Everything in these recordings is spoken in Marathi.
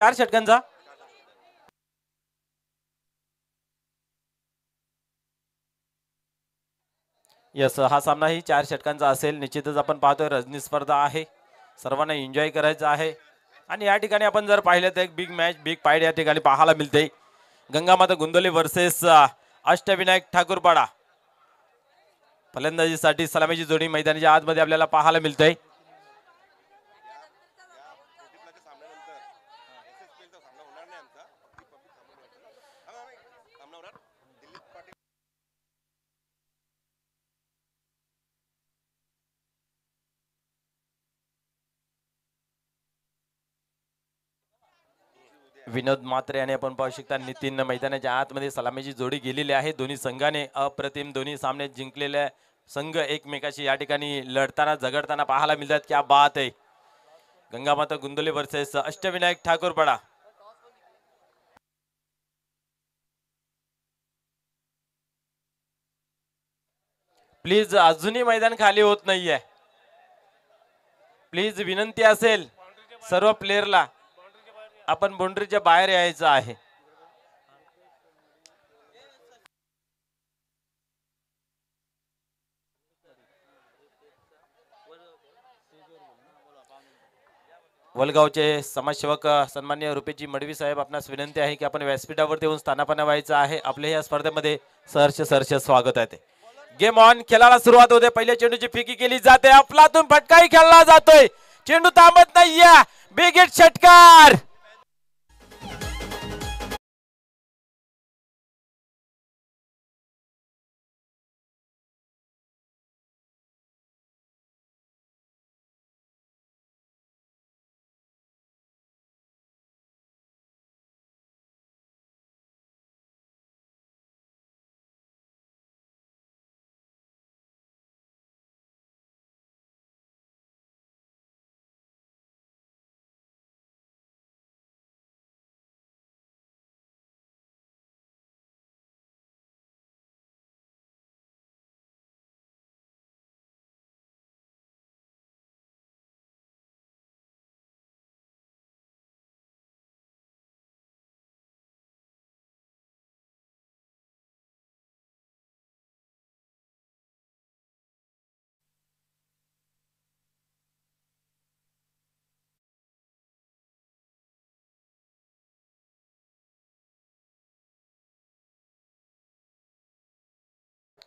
4 षटकांचा यस हा सामना ही 4 षटकांचा असेल। निश्चितच आपण पाहतोय रजनी स्पर्धा आहे, सर्वांना एन्जॉय करायचं आहे आणि या ठिकाणी आपण जर पाहिलं तर एक बिग मॅच बिग फाईट या ठिकाणी पाहायला मिळते। गंगामाता गोंदवले वर्सेस अष्टविनायक ठाकूरपाडा। फलंदाजीसाठी सलामीची जोडी मैदानाच्या आतमध्ये आपल्याला पाहायला मिळते। विनोद मात्रे आणि आपण पाहू शकता नितीन मैदानाच्या आतमध्ये सलामीची जोडी गेलेली आहे। दोन्ही संघाने अप्रतिम दोन्ही सामने जिंकलेले संघ एकमेकाशी या ठिकाणी लढताना झगडताना पाहायला मिळतात। क्या बात आहे। गंगामाता गोंदवले वर्सेस अष्टविनायक ठाकूरपाडा। प्लीज अजूनही मैदान खाली होत नाहीये। प्लीज विनंती असेल सर्व प्लेयरला आपण बाउंड्रीच्या बाहेर यायचं आहे। वलगावचे समाजसेवक सन्माननीय रुपेजी मडवी साहेब आपणास विनंती आहे की आपण व्यासपीठावरती येऊन स्थानापन्न व्हायचं आहे। आपल्या या स्पर्धेमध्ये सहर्ष स्वागत आहे। गेम ऑन, खेळाला सुरुवात होते। पहिल्या चेंडूची फेकी केली जाते, आपलातून फटकाही खेळला जातोय, चेंडू थांबत नाहीये, बिग हिट षटकार।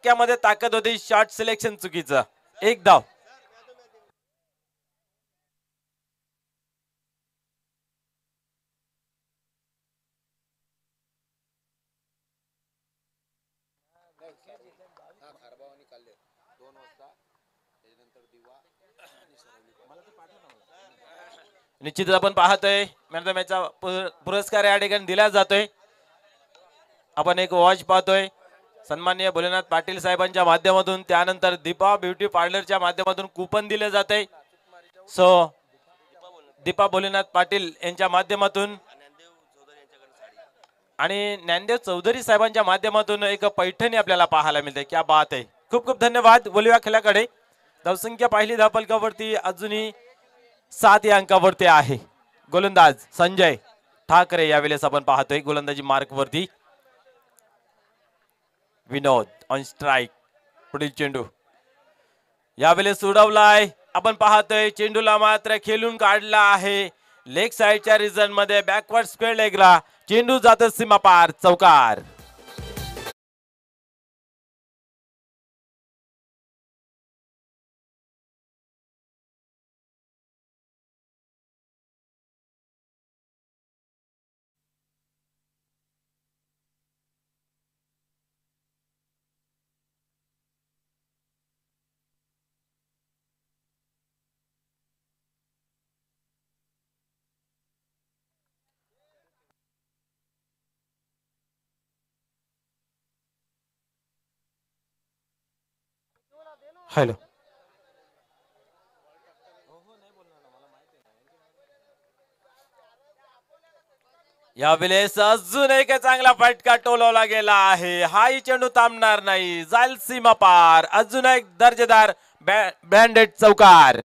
मध्ये ताकद होती, शॉट सिलेक्शन चुकीचं, एक धाव। निश्चितच आपण पाहतोय मॅन ऑफ द मॅचचा पुरस्कार या ठिकाणी दिला जातोय। आपण एक वॉच पाहतोय सन्माननीय भोलेनाथ पाटील साहेबांच्या माध्यमातून, त्यानंतर दीपा ब्युटी पार्लरच्या माध्यमातून कूपन दिले जाते। सो दीपा भोलेनाथ पाटील यांच्या माध्यमातून आणि ज्ञानदेव चौधरी साहेबांच्या माध्यमातून एक पैठणी आपल्याला पाहायला मिळते। क्या बात आहे, खूप खूप धन्यवाद। बोलूया खेळाकडे। धावसंख्या पाहिली धावफलकावरती अजूनही 7 या अंकावरती आहे। गोलंदाज संजय ठाकरे यावेळेस आपण पाहतोय गोलंदाजी मार्क वरती। विनोद ऑन स्ट्राइक, पुढील चेंडू यावेळेस उडवलाय, आपण पाहतोय चेंडूला मात्र खेळून काढला आहे लेग साइडच्या रिजन मध्ये, बॅकवर्ड स्क्वेअर लेगला चेंडू जातो सीमा पार, चौकार। हॅलो, यावेळेस अजून एक चांगला फटका टोलवला गेला आहे। हाही चेंडू थांबणार नाही, जाईल सीमा पार, अजून एक दर्जेदार बँडेड चौकार।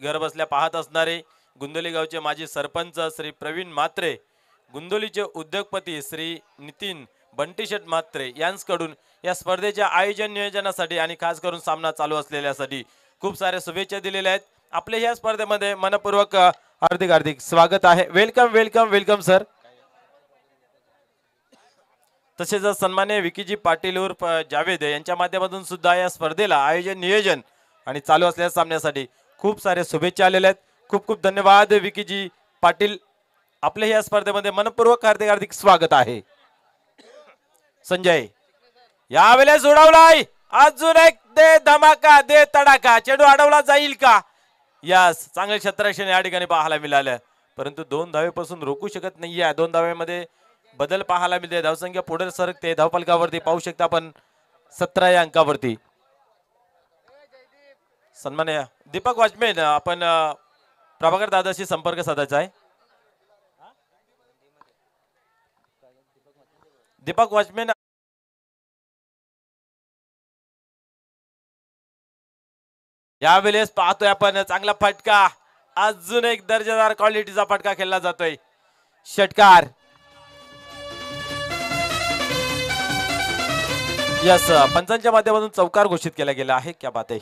घर बसल्या पाहत असणारे गुंदोली गावचे माजी सरपंच श्री प्रवीण म्हात्रे, गुंदोलीचे उद्योगपती श्री नितीन बंटीशेठ म्हात्रे यांच्याकडून या स्पर्धेच्या आयोजन नियोजनासाठी आणि खास करून सामना चालू असलेल्यासाठी खूप सारे शुभेच्छा दिलेल्या आहेत. आपले ह्या स्पर्धेमध्ये मनपूर्वक हार्दिक हार्दिक स्वागत आहे. Welcome welcome welcome sir. तसेच सन्मान्य विकीजी पाटील उर्फ जावेद यांच्या माध्यमातून सुद्धा या स्पर्धेला आयोजन नियोजन आणि चालू असलेल्या सामन्यासाठी खूप सारे शुभेच्छा आलेल्या आहेत. खूप खूप धन्यवाद विकीजी पाटील. आपल्या या स्पर्धेमध्ये मनपूर्वक हार्दिक हार्दिक स्वागत आहे. संजय यावेळेस उडवलाय, अजून एक दे धमाका दे तडाखा, चेंडू अडवला जाईल का? यस, चांगले क्षेत्ररक्षण या ठिकाणी पाहायला मिळालं, परंतु 2 धावेपासून रोखू शकत नाहीये. 2 धावेमध्ये बदल पाहायला मिळते. धावसंख्या पुढे सरकते. धावफलकावरती पाहू शकता आपण 17 या अंकावरती. सन्मान्य दीपक वॉचमॅन, आपण प्रभाकर दादाशी संपर्क साधायचा आहे. दीपक वॉचमॅन, यावेळेस पाहतोय आपण चांगला फटका, अजून एक दर्जेदार क्वालिटीचा फटका खेळला जातोय. षटकार. यस, पंचांच्या माध्यमातून चौकार घोषित केला गेला आहे. क्या बात आहे.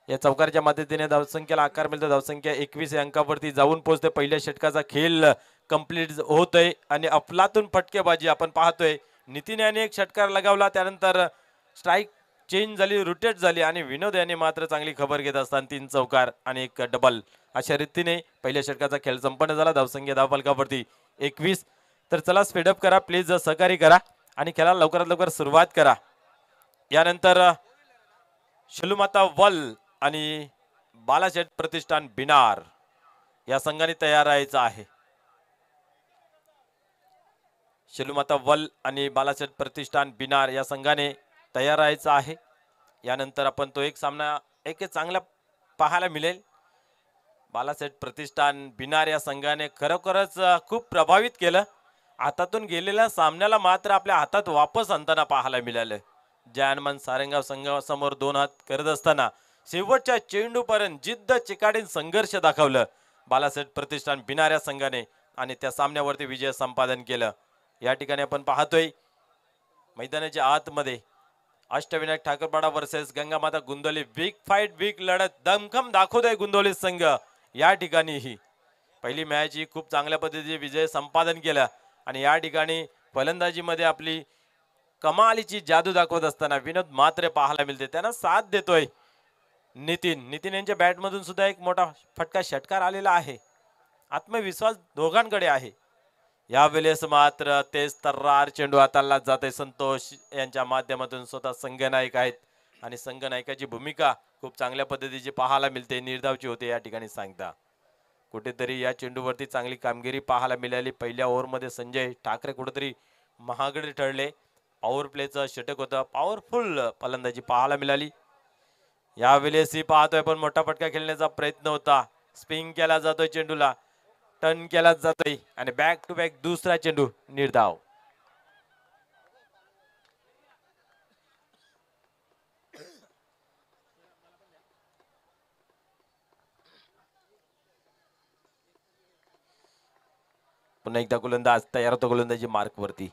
या चौकारच्या मदतीने धावसंख्येला आकार मिळतो. धावसंख्या 21 या अंकावरती जाऊन पोहोचते. पहिल्या षटकाचा खेळ कंप्लीट होतोय आणि अफलातून फटकेबाजी आपण पाहतोय. नितीन याने एक षटकार लगावला, त्यानंतर स्ट्राईक चेंज झाली, रोटेट झाली आणि विनोद याने मात्र चांगली खबर घेत असताना 3 चौकार आणि एक डबल अशा रीतीने पहिल्या षटकाचा खेळ संपन्न झाला. धावसंख्या धावफलकावरती 21. तर चला स्पीडअप करा प्लीज, सहकार्य करा आणि खेळाला लवकरात लवकर सुरुवात करा. यानंतर शलुमाता वल आणि बालाशेठ प्रतिष्ठान बिनार या संघाने तयार राहायचं आहे. शलुमाता वल आणि बालाशेठ प्रतिष्ठान बिनार या संघाने तयार राहायचं आहे. यानंतर आपण तो एक सामना एक चांगला पाहायला मिळेल. बालाशेठ प्रतिष्ठान बिनार या संघाने खरोखरच खूप प्रभावित केलं. हातातून गेलेल्या सामन्याला मात्र आपल्या हातात वापस आणताना पाहायला मिळालं. जयहनुमान सारंगाव संघासमोर 2 हात करत असताना शेवटच्या चेंडूपर्यंत जिद्द चिकाटीन संघर्ष दाखवलं बालाशेठ प्रतिष्ठान बिनार या संघाने आणि त्या सामन्यावरती विजय संपादन केलं. या ठिकाणी आपण पाहतोय मैदानाच्या आतमध्ये Ashtavinayak Thakarpada versus Gangamata Gundoli. Big fight, big लढत दमखम दाखवतोय गुंदोली संघ. या ठिकाणी ही पहिली मॅच ही खूप चांगल्या पद्धतीने विजय संपादन केला आणि या ठिकाणी फलंदाजीमध्ये आपली कमालीची जादू दाखवत असताना विनोद मात्र पाहायला मिळते. त्यांना साथ देतोय नितीन यांच्या बॅटमधून सुद्धा एक मोठा फटका षटकार आलेला आहे. आत्मविश्वास दोघांकडे आहे. यावेळेस मात्र तेच तर्रार चेंडू हाताळला जाते. संतोष यांच्या माध्यमातून स्वतः संघनायक आहेत आणि संघनायकाची भूमिका खूप चांगल्या पद्धतीची पाहायला मिळते. निर्धावची होते या ठिकाणी सांगता. कुठेतरी या चेंडूवरती चांगली कामगिरी पाहायला मिळाली. पहिल्या ओव्हरमध्ये संजय ठाकरे कुठेतरी महागडे ठरले. पॉवर प्लेचं षटक होतं. पॉवरफुल फलंदाजी पाहायला मिळाली. यावेळेस ही पाहतोय पण मोठा फटका खेळण्याचा प्रयत्न होता. स्पिन केला जातोय, चेंडूला टर्न केला जातोय आणि बॅक टू बॅक दुसरा चेंडू निर्धाव. पुन्हा एकदा गोलंदाज तयार होतो गोलंदाजी मार्क वरती.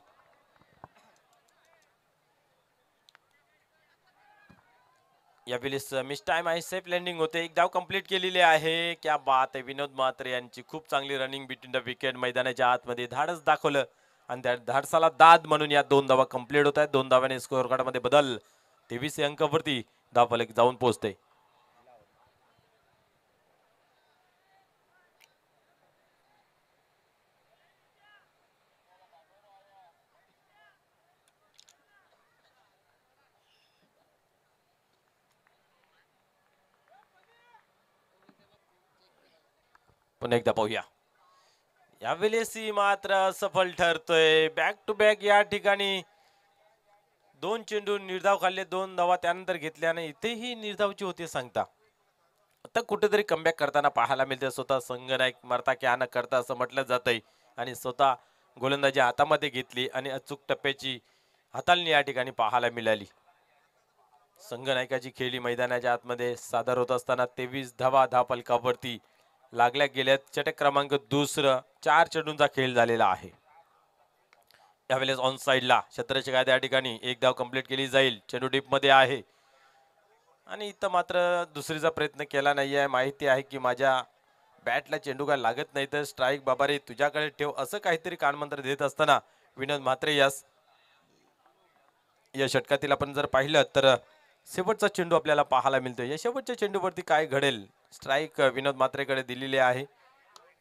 यावेळेस मिस टाइम आहे, सेफ लँडिंग होते. एक धाव कंप्लीट केलेली आहे. क्या बात आहे. विनोद म्हात्रे यांची खूप चांगली रनिंग बिटवीन द विकेट. मैदानाच्या आतमध्ये धाडस दाखवलं आणि त्या धाडसाला दाद म्हणून या 2 धावा कंप्लीट होत आहेत. 2 धाव्याने स्कोअर कार्डमध्ये बदल. 23 अंकावरती धावफलक जाऊन पोहोचते. पुन्हा एकदा पाहूया. यावेळेस मात्र सफल ठरतोय. बॅक टू बॅक या ठिकाणी 2 चेंडू निर्धाव खाल्ले, 2 धावा त्यानंतर घेतल्याने इथेही निर्धावची होते सांगता. आता कुठेतरी कमबॅक करताना पाहायला मिळते. स्वतः संघनायक मरता की आना करता असं म्हटलं जातंय आणि स्वतः गोलंदाजी हातामध्ये घेतली आणि अचूक टप्प्याची हाताळणी या ठिकाणी पाहायला मिळाली. संघनायकाची खेळी मैदानाच्या आतमध्ये सादर होत असताना 23 धावा धावफलकावरती लागल्या गेल्यात. षटक क्रमांक दुसरं 4 चेंडूंचा खेळ झालेला आहे. यावेळेस ऑन साइडला क्षेत्ररक्षक आहेत, या ठिकाणी एक धाव कंप्लीट केली जाईल. चेंडू डीप मध्ये आहे आणि इथं मात्र दुसरीचा प्रयत्न केला नाहीये. माहिती आहे की माझ्या बॅटला चेंडू काय लागत नाही तर स्ट्राईक बाबा रे तुझ्याकडे ठेव असं काहीतरी कानमंत्र देत असताना विनोद म्हात्रे या षटकातील आपण जर पाहिलं तर शेवटचा चेंडू आपल्याला पाहायला मिळतो. या शेवटच्या चेंडूवरती काय घडेल, स्ट्राईक विनोद म्हात्रेकडे दिलेली आहे.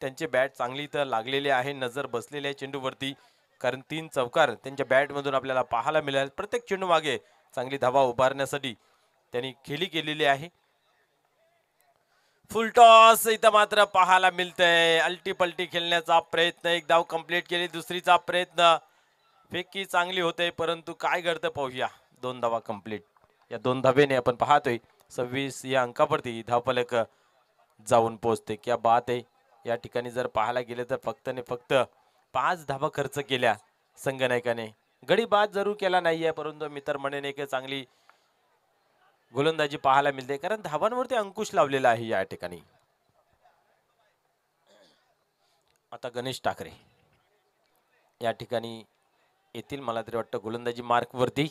त्यांची बॅट चांगली इथं लागलेली आहे, नजर बसलेली आहे चेंडूवरती, कारण 3 चौकार त्यांच्या बॅटमधून आपल्याला पाहायला मिळेल. प्रत्येक चेंडू मागे चांगली धावा उभारण्यासाठी त्यांनी खेळी केलेली आहे. फुल टॉस इथं मात्र पाहायला मिळतंय. अलटी पलटी खेळण्याचा प्रयत्न, एक धाव कंप्लीट केली, दुसरीचा प्रयत्न, फेकी चांगली होते परंतु काय घडतं पाहूया. 2 धावा कंप्लीट. या 2 धावेने आपण पाहतोय 26 या अंकावरती धावफलक जाऊन पोहोचते. क्या बात आहे. या ठिकाणी जर पाहायला गेले तर फक्त ने फक्त 5 धावा खर्च केल्या संघनायकाने. गडी बाद जरूर केला नाहीये परंतु मी तर म्हणेन एक चांगली गोलंदाजी पाहायला मिळते, कारण धावांवरती अंकुश लावलेला आहे या ठिकाणी. आता गणेश ठाकरे या ठिकाणी येतील मला तरी वाटतं गोलंदाजी मार्क वरती.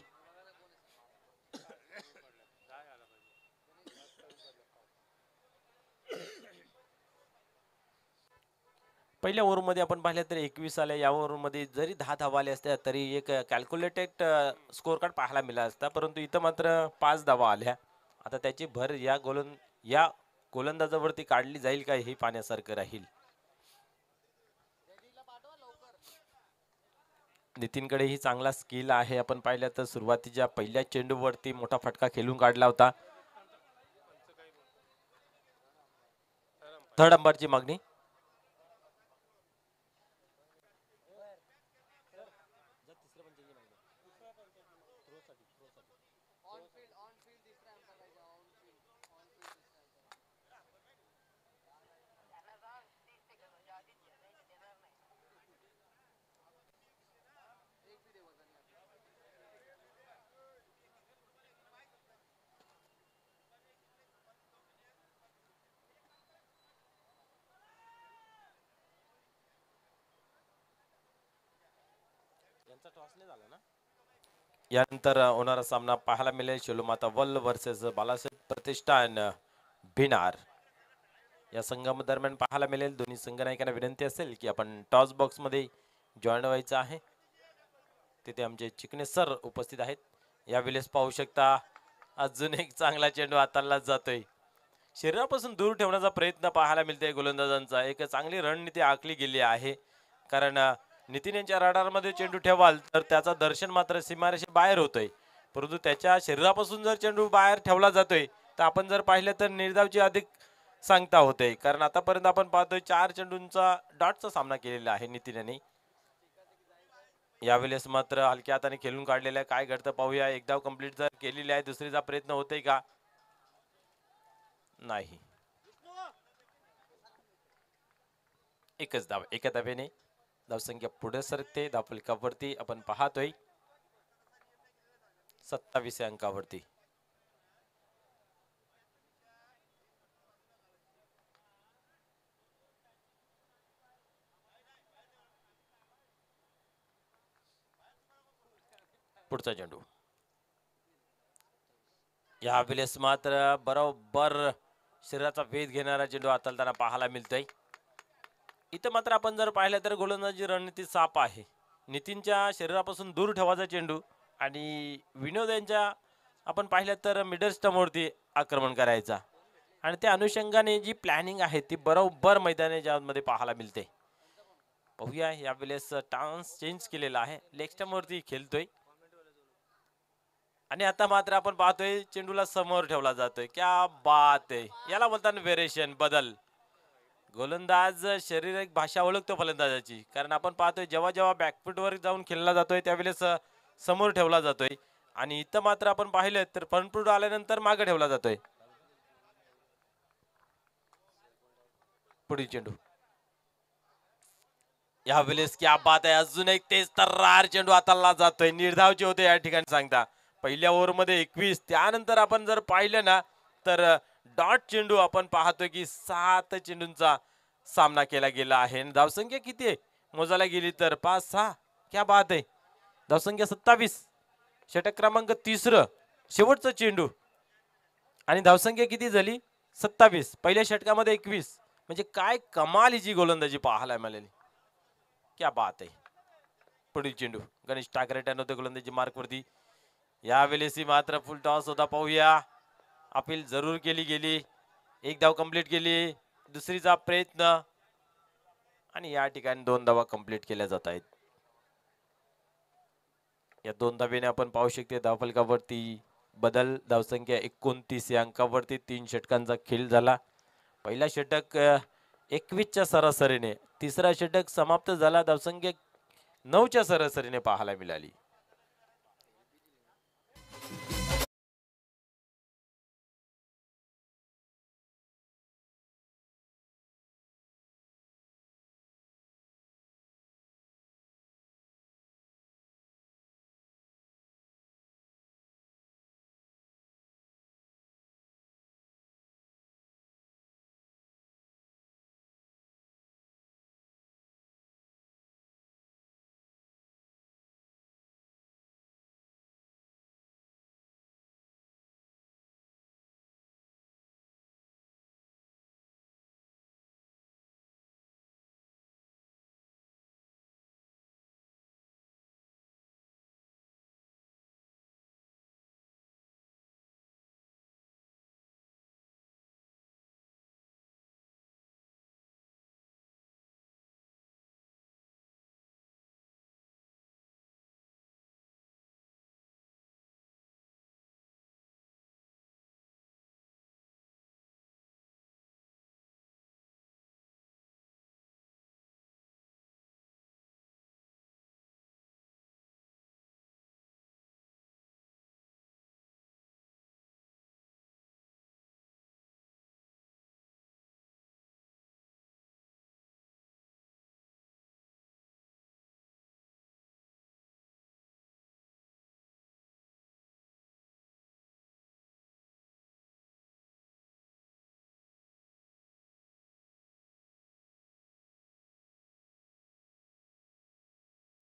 पहिल्या ओव्हरमध्ये आपण पाहिलं तर 21 आल्या. या ओव्हरमध्ये जरी 10 धावा आल्या असत्या तरी एक कॅल्क्युलेटेड स्कोर कार्ड पाहायला मिळाला असता, परंतु इथं मात्र 5 धावा आल्या. आता त्याची भर या गोलंदाजावरती काढली जाईल काय हे पाहण्यासारखं राहील. नितीनकडेही चांगला स्किल आहे. आपण पाहिलं तर सुरुवातीच्या पहिल्या चेंडूवरती मोठा फटका खेळून काढला होता. थर्ड अंपायरची मागणी. यानंतर होणारा सामना पाहायला मिळेल शेलूमाता वल्ल वर्सेस बालासाहेब प्रतिष्ठान भिनार. या संघादरम्यान पाहायला मिळेल. दोन्ही संघनायकांना विनंती असेल की आपण टॉस बॉक्स मध्ये जॉईन व्हायचं आहे. तिथे आमचे चिकणे सर उपस्थित आहेत. यावेळेस पाहू शकता अजून एक चांगला चेंडू हाताला जातोय. शरीरापासून दूर ठेवण्याचा प्रयत्न पाहायला मिळतोय गोलंदाजांचा. एक चांगली रणनीती आखली गेली आहे, कारण नितीन यांच्या रडारमध्ये चेंडू ठेवाल तर त्याचा दर्शन मात्र सीमारेषे बाहेर होतोय, परंतु त्याच्या शरीरापासून जर चेंडू बाहेर ठेवला जातोय तर आपण जर पाहिलं तर निर्धावची अधिक सांगता होते, कारण आतापर्यंत आपण पाहतोय 4 चेंडूंचा डॉटचा सामना केलेला आहे नितीन यांनी. यावेळेस मात्र हलक्या हाताने खेळून काढलेला आहे. काय घडतं पाहूया. एक धाव कंप्लीट जर केलेली आहे, दुसरीचा प्रयत्न होतोय का, नाही. एकच धाव. एका धावेने धावसंख्या पुढे सरकते. धावफलकावरती आपण पाहतोय 27 अंकावरती. पुढचा चेंडू. यावेळेस मात्र बरोबर शरीराचा वेध घेणारा चेंडू हाताळताना पाहायला मिळतोय. इथं मात्र आपण जर पाहिलं तर गोलंदाजी रणनीती साप आहे. नितीनच्या शरीरापासून दूर ठेवायचा चेंडू आणि विनोद यांच्या आपण पाहिलं तर मिडल स्टंपवरती आक्रमण करायचा, आणि त्या अनुषंगाने जी प्लॅनिंग आहे ती बरोबर मैदानाच्या मध्ये पाहायला मिळते. पाहूया. यावेळेस टान्स चेंज केलेला आहे, लेग स्टंपवरती खेळतोय आणि आता मात्र आपण पाहतोय चेंडूला समोर ठेवला जातोय. क्या बात आहे. याला बोलतात व्हेरिएशन, बदल. गोलंदाज शारीरिक भाषा ओळखतो फलंदाजाची, कारण आपण पाहतोय जेव्हा जेव्हा बॅकफूट वर जाऊन खेळला जातोय त्यावेळेस समोर ठेवला जातोय, आणि इथं मात्र आपण पाहिलं तर फ्रंटफूट आल्यानंतर मागे ठेवला जातोय. पुढील चेंडू. यावेळेस क्या बात आहे. अजून एक तेज तर्रार चेंडू हाताला जातोय. निर्धावचे होते या ठिकाणी सांगता. पहिल्या ओव्हरमध्ये 21, त्यानंतर आपण जर पाहिलं ना तर डॉट चेंडू आपण पाहतोय की 7 चेंडूंचा सामना केला गेला आहे. धावसंख्या किती आहे मोजायला गेली तर 5-6, क्या बात आहे. धावसंख्या 27, षटक क्रमांक 3, शेवटचा चेंडू आणि धावसंख्या किती झाली 27, पहिल्या षटकामध्ये 21. म्हणजे काय कमाल हिची गोलंदाजी पाहायला मिळाली, क्या बात आहे. पुढील चेंडू गणेश ठाकरे होते गोलंदाजी मार्कवरती. यावेळेस मात्र फुल टॉस होता, पाहूया. अपील जरूर केली गेली, एक धाव कंप्लीट केली, दुसरीचा प्रयत्न आणि या ठिकाणी 2 धावा कंप्लीट केल्या जात आहेत. या 2 धावेने आपण पाहू शकते धावफलकावरती बदल. धावसंख्या 29 या अंकावरती 3 षटकांचा खेळ झाला. पहिला षटक 21च्या सरासरीने, तिसरा षटक समाप्त झाला धावसंख्या 9च्या सरासरीने पाहायला मिळाली.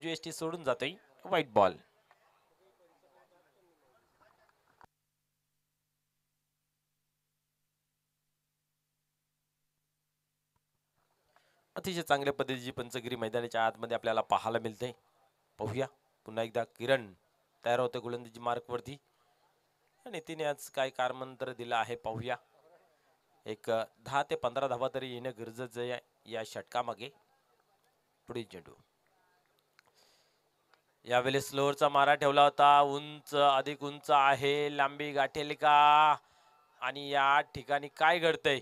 जीएसटी सोडून जातोय, व्हाईट बॉल. अतिशय चांगल्या पद्धतीची पंचगिरी मैदानाच्या आतमध्ये आपल्याला पाहायला मिळते. पाहूया पुन्हा एकदा किरण तयार होते गोलंदाजी मार्कवरती आणि तिने आज काय कारमंत्र दिलं आहे पाहूया. एक 10 ते 15 धावा तरी येणं गरजेचं आहे या षटकामागे. पुढील चेंडू यावेळी स्लोअरचा मारा ठेवला होता, उंच अधिक उंच आहे, लांबी गाठेल का आणि या ठिकाणी काय घडतंय.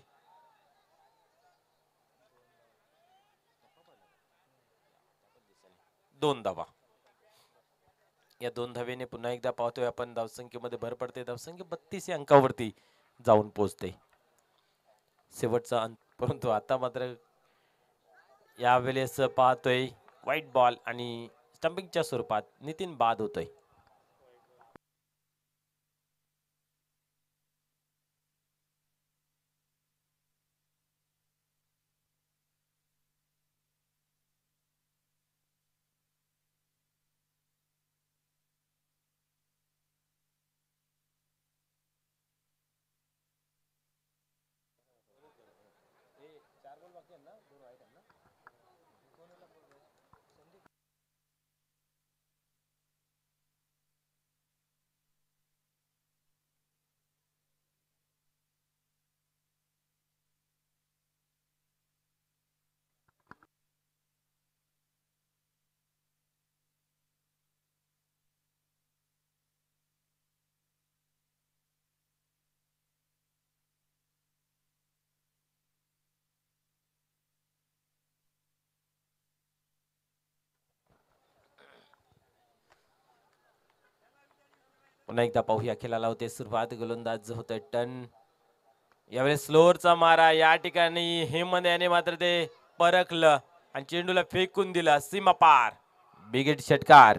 2 धावा. या 2 धावेने पुन्हा एकदा पाहतोय आपण धावसंख्येमध्ये भर पडते. धावसंख्या 32 या अंकावरती जाऊन पोहोचते, शेवटचा अंक. परंतु आता मात्र यावेळेस पाहतोय व्हाईट बॉल आणि स्टंपिंगच्या स्वरूपात नितीन बाद होतोय. पुन्हा एकदा पाहूया खेळाला होते सुरुवात. गोलंदाज होते टन. यावेळेस स्लोअरचा मारा, या ठिकाणी हेमंत याने मात्र ते परखलं आणि चेंडूला फेकून दिला सीमा पार. बिग हिट षटकार.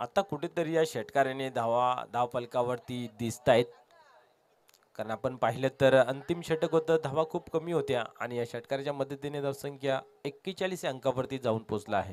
आता कुठेतरी या षटकाराने धाव फलकावरती दिसत आहेत. कारण आपण पाहिलं तर अंतिम षटक होतं, धावा खूप कमी होत्या आणि या षटकाराच्या मदतीने धावसंख्या 41 अंकावरती जाऊन पोहोचला आहे.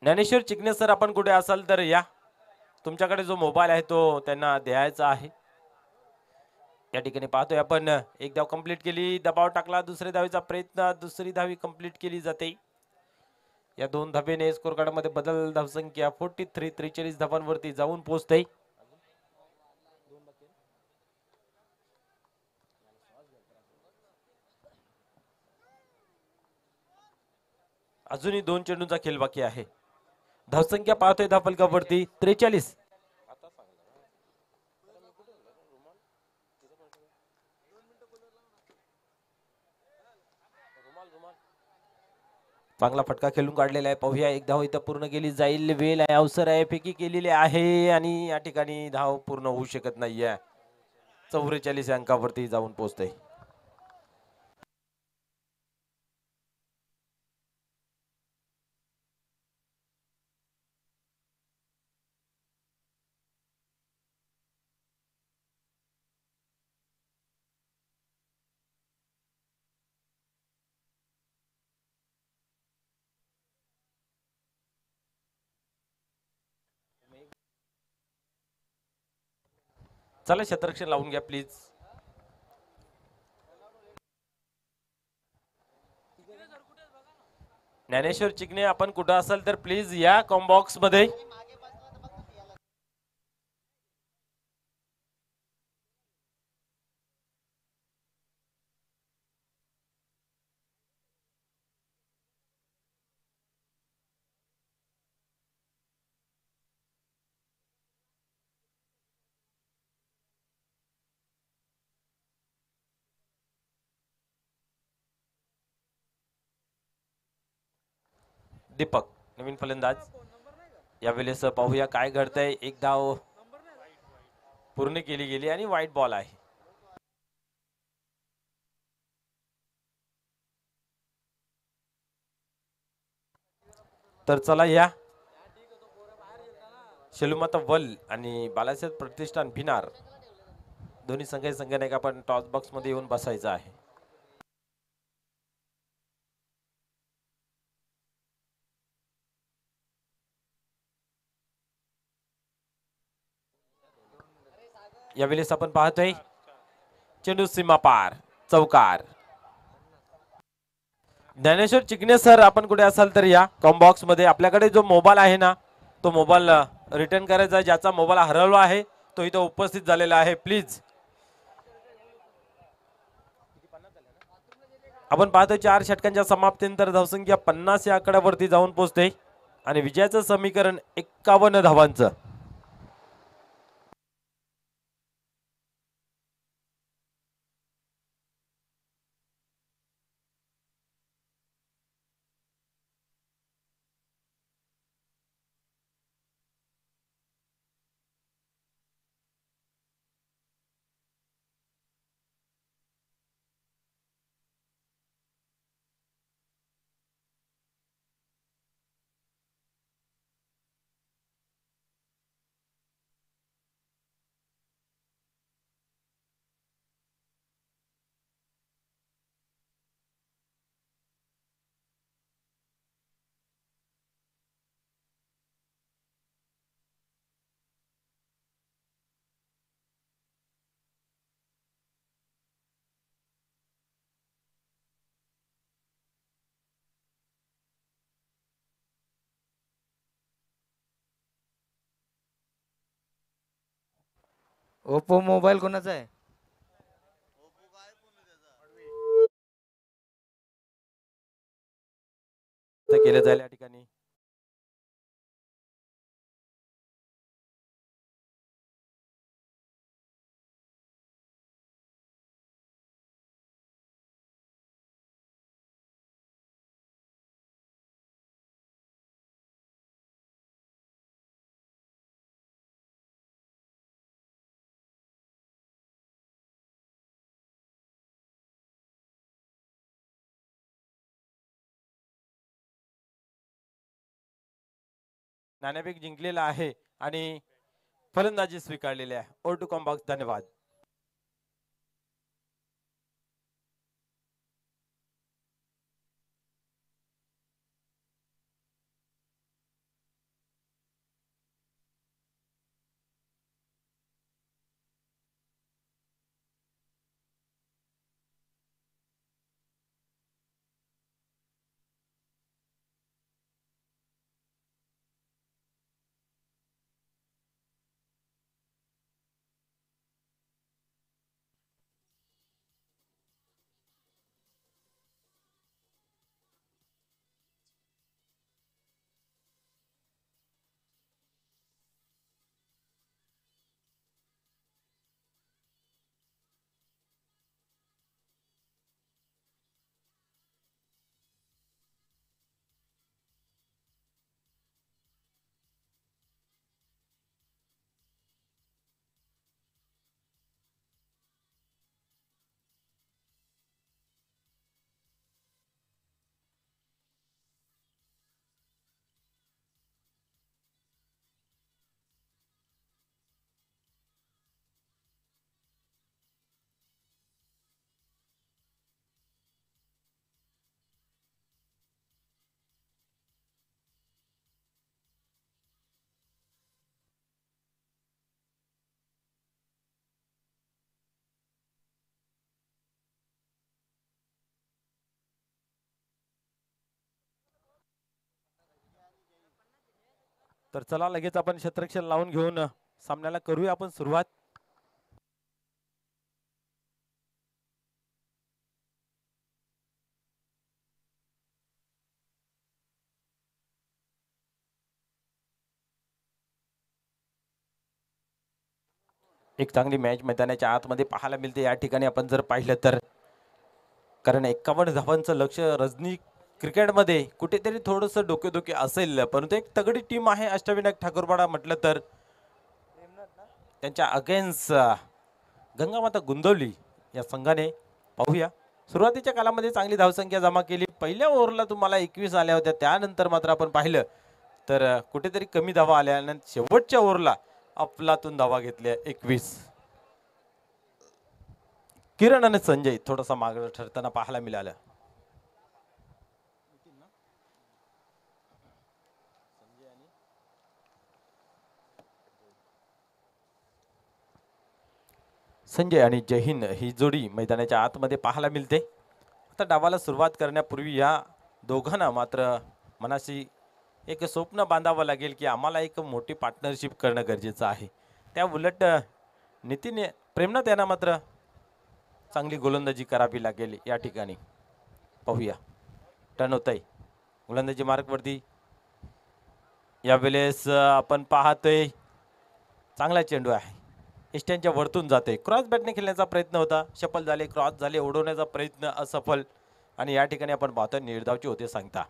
ज्ञानेश्वर चिकणे सर, आपण कुठे असाल तर या. तुमच्याकडे जो मोबाईल आहे तो त्यांना द्यायचा आहे. या ठिकाणी पाहतोय आपण एक धाव कंप्लीट केली, दबाव टाकला, दुसऱ्या धावेचा प्रयत्न, दुसरी धावी कंप्लीट केली जाते. या दोन धावेने स्कोर कार्ड मध्ये बदल, धावसंख्या 43 धावांवरती जाऊन पोहोचते. अजूनही 2 चेंडूंचा खेळ बाकी आहे. धावसंख्या पाहतोय धावफलकावरती 43. चांगला फटका खेळून काढलेला आहे. पाहूया एक धाव इथं पूर्ण केली जाईल, वेळ आहे, अवसर आहे, फेकी केलेली आहे आणि या ठिकाणी धाव पूर्ण होऊ शकत नाहीये. 44 अंकावरती जाऊन पोहोचते. चला क्षेत्ररक्षण लावून घ्या प्लीज. ज्ञानेश्वर चिकणे, आपण कुठं असाल तर प्लीज या कॉम्बॉक्स मध्ये. दीपक नवीन फलंदाज. यावेळेस पाहूया काय घडतंय. एक धाव पूर्ण केली गेली आणि वाईट बॉल आहे. तर चला या शेलुमाता वल आणि बालासाहेब प्रतिष्ठान भिनार दोन्ही संघाने आपण टॉस बॉक्स मध्ये येऊन बसायचं आहे. यावेळेस आपण पाहतोय चेंडू सीमा पार, चौकार. ज्ञानेश्वर चिकणे सर, आपण कुठे असाल तर या कॉम्बॉक्स मध्ये. आपल्याकडे जो मोबाईल आहे ना, तो मोबाईल रिटर्न करायचा आहे. ज्याचा मोबाईल हरवला आहे तो इथं उपस्थित झालेला आहे, प्लीज. आपण पाहतोय 4 षटकांच्या समाप्तीनंतर धावसंख्या 50 या आकड्यावरती जाऊन पोहोचते आणि विजयाचं समीकरण 51 धावांचं. ओप्पो मोबाईल कोणाचा आहे? केलं जाईल या ठिकाणी. नाणेफेक जिंकलेला आहे आणि फलंदाजी स्वीकारलेली आहे. ओव्हर टू कॉम्बॉक्स. धन्यवाद. तर चला लगेच आपण क्षेत्ररक्षण लावून घेऊन सामन्याला करूया आपण सुरुवात. एक चांगली मॅच मैदानाच्या आतमध्ये पाहायला मिळते या ठिकाणी आपण जर पाहिलं तर. कारण 51 धावांचं लक्ष रजनी क्रिकेटमध्ये कुठेतरी थोडंसं डोकेदुखी असेल, परंतु एक तगडी टीम आहे अष्टविनायक ठाकूरवाडा म्हटलं तर. त्यांच्या अगेन्स्ट गंगामाता गुंदवली या संघाने पाहूया. सुरुवातीच्या कालामध्ये चांगली धावसंख्या जमा केली. पहिल्या ओव्हरला तुम्हाला 21 आल्या होत्या, त्यानंतर मात्र आपण पाहिलं तर कुठेतरी कमी धावा आल्या आणि शेवटच्या ओव्हरला अफलातून धावा घेतल्या 21. किरण आणि संजय थोडासा मागे ठरताना पाहायला मिळालं. संजय आणि जय हिंद ही जोडी मैदानाच्या आतमध्ये पाहायला मिळते. आता डावाला सुरुवात करण्यापूर्वी या दोघांना मात्र मनाशी एक स्वप्न बांधावं लागेल की आम्हाला एक मोठी पार्टनरशिप करणं गरजेचं आहे. त्या उलट नितीन प्रेमनाथ यांना मात्र चांगली गोलंदाजी करावी लागेल या ठिकाणी. पाहूया टर्न होत आहे गोलंदाजी मार्कवरती. यावेळेस आपण पाहतोय चांगला चेंडू आहे, इष्ट्यांच्या वरतून जाते. क्रॉस बॅटने खेळण्याचा प्रयत्न होता, सफल झाले. क्रॉस झाले, उडवण्याचा प्रयत्न असफल. आणि या ठिकाणी आपण पाहतोय निर्धावचे होते सांगता.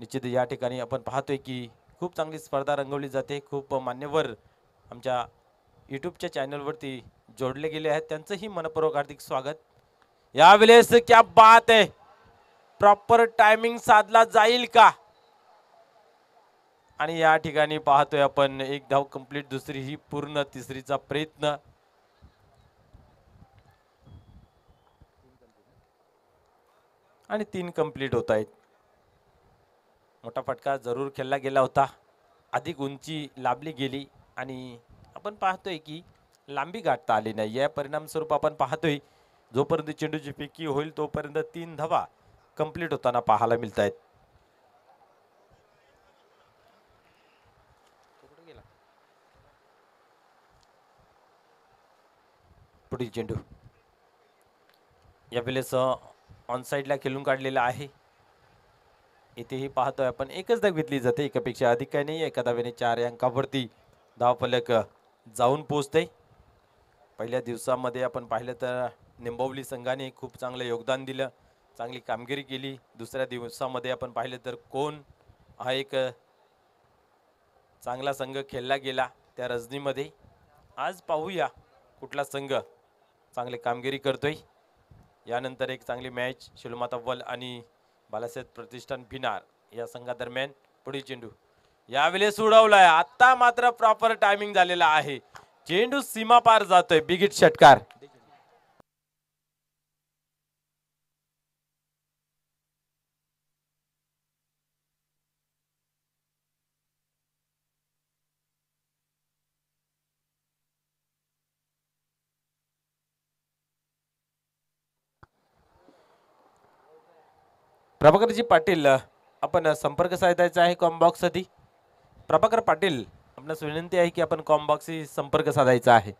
निश्चित या ठिकाणी आपण पाहतोय की खूप चांगली स्पर्धा रंगवली जाते. खूप मान्यवर आमच्या यूट्यूबच्या चॅनलवरती जोडले गेले आहेत, त्यांचंही मनपूर्वक हार्दिक स्वागत. यावेळेस क्या बात आहे, प्रॉपर टायमिंग साधला जाईल का? आणि या ठिकाणी पाहतोय आपण एक धाव कंप्लीट, दुसरी ही पूर्ण, तिसरीचा प्रयत्न. आणि 3 कंप्लीट होत आहेत. मोठा फटका जरूर खेळला गेला होता, अधिक उंची लाभली गेली आणि आपण पाहतोय की लांबी गाठता आली नाही. या परिणामस्वरूप आपण पाहतोय जोपर्यंत चेंडूची फेकी होईल तोपर्यंत 3 धावा कंप्लीट होताना पाहायला मिळत आहेत. पुढील चेंडू यावेळेस ऑन साईडला खेळून काढलेला आहे. इथेही पाहतोय आपण एकच धाव घेतली जाते, एकापेक्षा अधिक काही नाही. एका धावेने 4 अंकावरती धावफलक जाऊन पोहोचते. पहिल्या दिवसामध्ये आपण पाहिलं तर निंबवली संघाने खूप चांगलं योगदान दिलं, चांगली कामगिरी केली. दुसऱ्या दिवसामध्ये आपण पाहिलं तर कोण हा एक चांगला संघ खेळला गेला त्या रजनीमध्ये. आज पाहूया कुठला संघ चांगली कामगिरी करतोय. यानंतर एक चांगली मॅच शिलमाता वल आणि बालासाहेब प्रतिष्ठान भिनार या संघादरम्यान. पुढील चेंडू यावेळेस उडवलाय, आता मात्र प्रॉपर टायमिंग झालेला आहे. चेंडू सीमा पार जातोय. बिगिट षटकार. प्रभाकरजी पाटील, आपण संपर्क साधायचा आहे कॉम्बॉक्स साठी. प्रभाकर पाटील, आपणास विनंती आहे की आपण कॉम्बॉक्सशी संपर्क साधायचा आहे.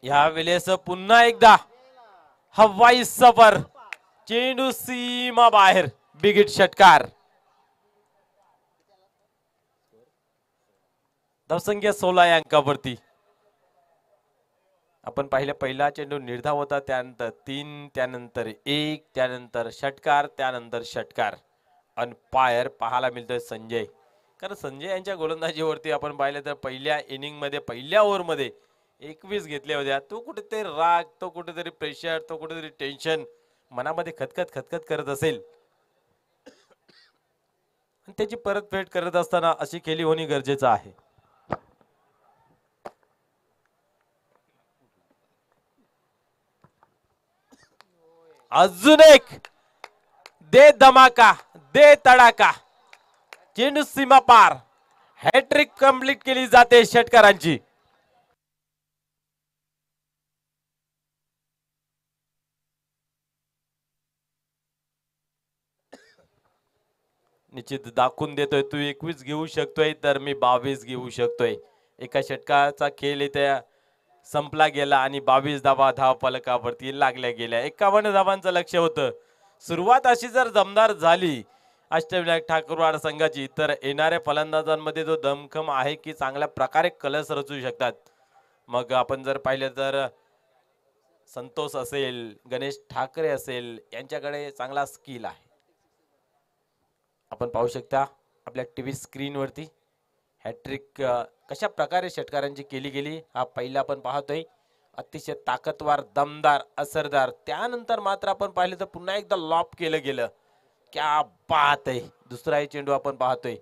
या वेळेस पुन्हा एकदा हवाई सफर. चेंडू सीमा बाहेर. बिगिट षटकार. धावसंख्या 16 या अंकावरती. आपण पाहिलं, पहिला चेंडू निर्धाव होता, त्यानंतर 3, त्यानंतर 1, त्यानंतर षटकार, त्यानंतर षटकार. अनपायर पाहायला मिळतोय संजय. कारण संजय यांच्या गोलंदाजीवरती आपण पाहिलं तर पहिल्या इनिंग मध्ये, पहिल्या ओव्हर मध्ये 21 घेतल्या होत्या. तो कुठेतरी राग, तो कुठेतरी प्रेशर, तो कुठेतरी टेन्शन मनामध्ये खतखत खतखत करत असेल. त्याची परतफेड करत असताना अशी खेळी होणे गरजेचं आहे. अजून एक दे धमाका, दे तडाका. चेंडू सीमा पार. हॅट्रिक कंप्लीट केली जाते षटकारांची. निश्चित दाखवून देतोय, तू 21 घेऊ शकतोय तर मी 22 घेऊ शकतोय. एका षटकाचा खेळ इथे संपला गेला आणि 22 धावा धाव फलकावरती लागल्या गेल्या. 51 धावांचं लक्ष होतं. सुरुवात अशी जर दमदार झाली अष्टविनायक ठाकूरवाड संघाची, तर येणाऱ्या फलंदाजांमध्ये जो दमखम आहे की चांगल्या प्रकारे कलस रचू शकतात. मग आपण जर पाहिलं तर संतोष असेल, गणेश ठाकरे असेल, यांच्याकडे चांगला स्किल आहे. आपण पाहू शकता आपल्या टीव्ही स्क्रीनवरती हॅट्रिक कशा प्रकारे षटकारांची केली गेली. हा पहिला आपण पाहतोय, अतिशय ताकदवार, दमदार, असरदार. त्यानंतर मात्र आपण पाहिलं तर पुन्हा एकदा लॉप केलं गेलं. क्या बात आहे. दुसराही चेंडू आपण पाहतोय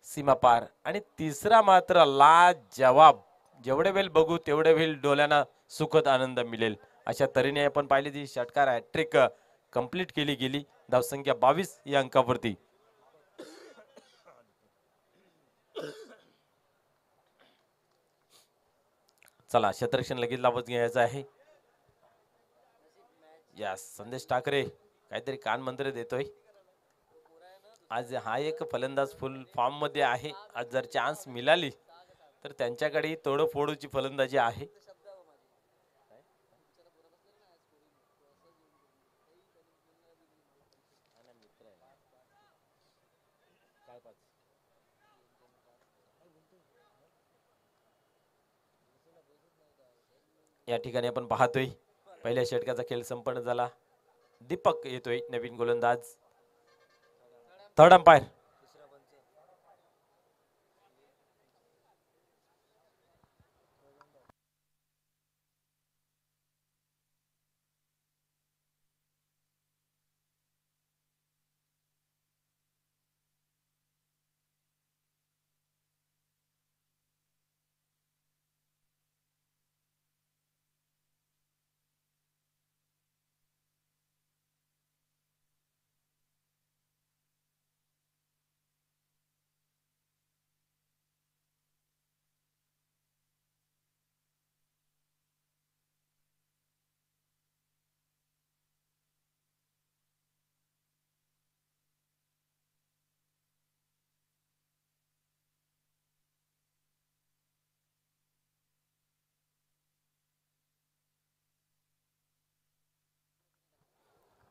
सीमा पार. आणि तिसरा मात्र लाजवाब. जेवढे वेळ बघू तेवढे वेळ डोळ्यांना सुखद आनंद मिळेल अशा तऱ्हेने आपण पाहिली ती षटकार हॅट्रिक कंप्लीट केली गेली. धावसंख्या 22 या अंकावरती. चला, क्षेत्ररक्षण लगेच लावत घ्यायचं आहे. या संदेश ठाकरे काहीतरी कान मंत्र देतोय. आज हा एक फलंदाज फुल फॉर्म मध्ये आहे. आज जर चान्स मिळाली तर त्यांच्याकडे तोडफोडची फलंदाजी आहे. या ठिकाणी आपण पाहतोय पहिल्या षटकाचा खेळ संपन्न झाला. दीपक येतोय नवीन गोलंदाज. Third umpire.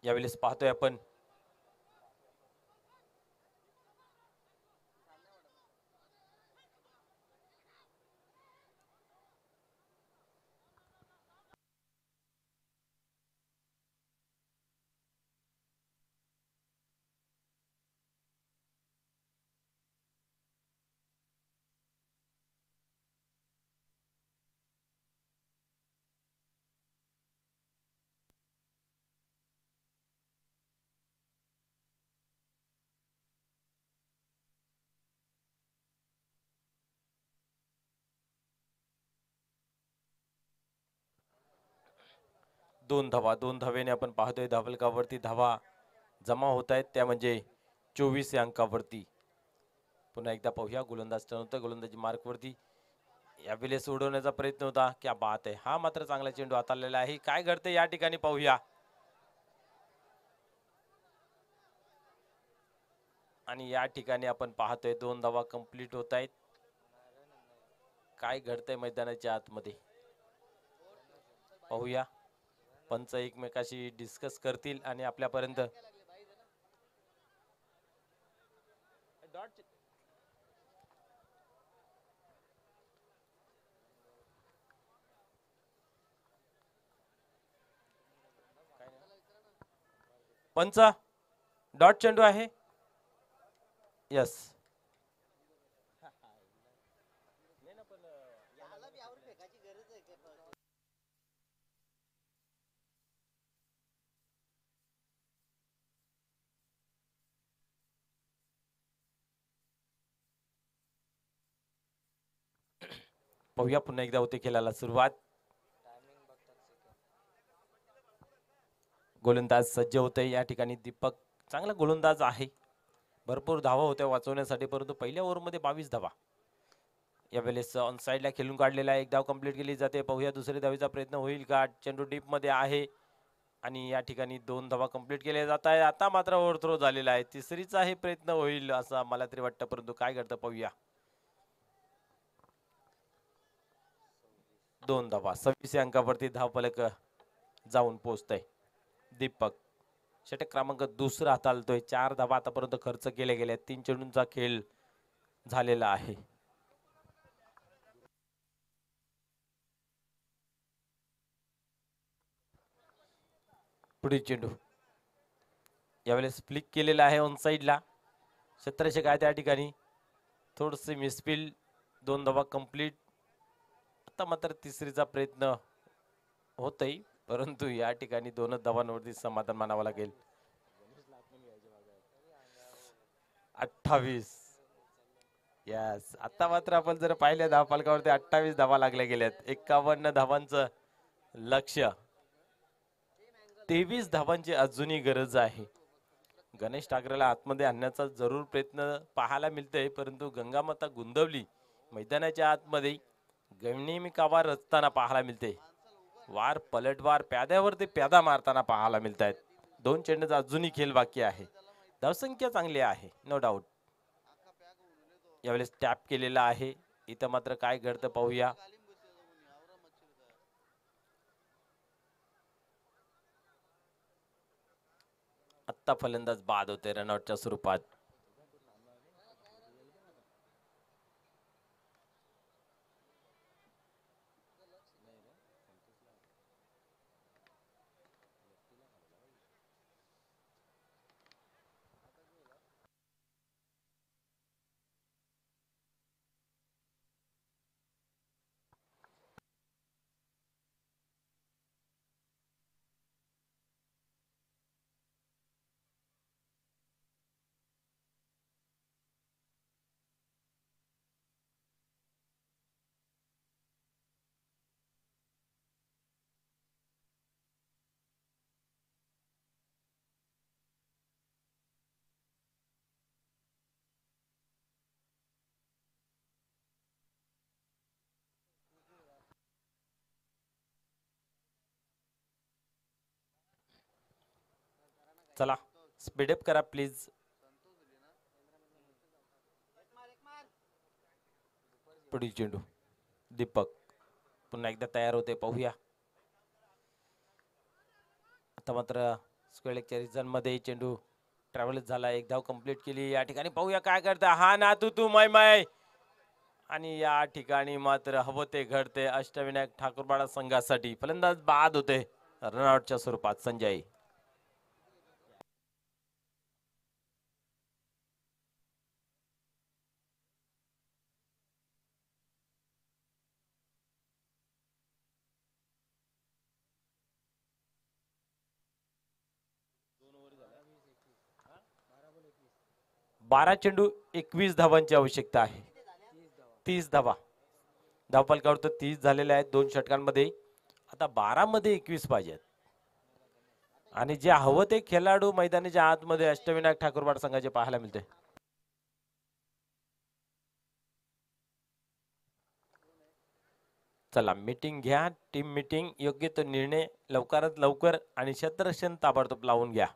यावेळेस पाहतोय आपण दोन धावेने आपण पाहतोय धावलकावरती धावा जमा होत आहेत, त्या म्हणजे 24 या अंकावरती. पुन्हा एकदा पाहूया गोलंदाज टर्न गोलंदाजी मार्क वरती. यावेळेस सोडवण्याचा प्रयत्न होता. क्या बात आहे, हा मात्र चांगला चेंडू हाताळलेला आहे. काय घडते या ठिकाणी पाहूया. आणि या ठिकाणी आपण पाहतोय 2 धावा कंप्लीट होत आहेत. काय घडतंय मैदानाच्या आतमध्ये पाहूया. पंच एकमेकाशी डिस्कस करतील आणि आपल्यापर्यंत पंच डॉट चेंडू आहे. यस, पाहूया पुन्हा एकदा होते खेळाला सुरुवात. गोलंदाज सज्ज होते या ठिकाणी. दीपक चांगला गोलंदाज आहे, भरपूर धावा होत्या वाचवण्यासाठी, परंतु पहिल्या ओव्हरमध्ये 22 धावा. यावेळेस ऑन साईडला खेळून काढलेला एक धाव कंप्लीट केली जाते. पाहूया दुसऱ्या धावेचा प्रयत्न होईल का. चेंडू डीप मध्ये आहे आणि या ठिकाणी 2 धावा कंप्लीट केल्या जात आहे. आता मात्र ओव्हरथ्रो झालेला आहे. तिसरीचाही प्रयत्न होईल असं मला तरी वाटतं, परंतु काय करतं पाहूया. 2 धावा 26 अंकावरती धावफलक जाऊन पोहोचतय. दीपक षटक क्रमांक दुसरा हाताळतोय. 4 धावा आतापर्यंत खर्च केल्या गेल्या. 3 चेंडूंचा खेळ झालेला आहे. पुढील चेंडू यावेळेस फ्लिक केलेला आहे ऑन साईडला. क्षेत्ररक्षक आहे त्या ठिकाणी. थोडसे मिसफील्ड. 2 धावा कंप्लीट. आता मात्र तिसरीचा प्रयत्न होतय, परंतु या ठिकाणी 2च धावांवरती समाधान मानावं लागेल. 28. यस, आता मात्र आपण जर पाहिलं धावफलकावरती 28 धावा लागल्या गेल्यात. 51 धावांचं लक्ष्य. 23 धावांची अजूनही गरज आहे. गणेश ठाकरेला आतमध्ये आणण्याचा जरूर प्रयत्न पाहायला मिळतोय, परंतु गंगामाता गुंदवली मैदानाच्या आतमध्ये नेहमी कावा रचताना पाहायला मिळते. वार पलटवार प्याद्यावरती प्यादा मारताना पाहायला मिळत आहेत. 2 चेंडूचा अजूनही खेळ बाकी आहे. धावसंख्या चांगली आहे, नो डाऊट. यावेळेस टॅप केलेला आहे. इथं मात्र काय घडतं पाहूया. आत्ता फलंदाज बाद होते रनआउटच्या स्वरूपात. चला स्पीडअप करा प्लीज. पुढील चेंडू दीपक पुन्हा एकदा तयार होते पाहूया. आता मात्र स्क्वेअर लेगच्या रिझन मध्ये चेंडू ट्रॅव्हल झाला, एक धाव कंप्लीट केली. या ठिकाणी पाहूया काय करता हा ना तू मय. आणि या ठिकाणी मात्र हवं ते घडते अष्टविनायक ठाकूरवाडा संघासाठी. फलंदाज बाद होते रनआउटच्या स्वरूपात संजय. बारा चेंडू 21 धावांची आवश्यकता आहे. 30 धावा धावफलकावर तर 30 झालेले आहेत 2 षटकांमध्ये. आता 12 मध्ये 21 पाहिजेत. आणि जे हवं ते खेळाडू मैदानाच्या आतमध्ये अष्टविनायक ठाकूरवाड संघाचे पाहायला मिळते. चला मीटिंग घ्या, टीम मीटिंग. योग्य तो निर्णय लवकरात लवकर आणि क्षेत्ररक्षण ताबडतोब लावून घ्या.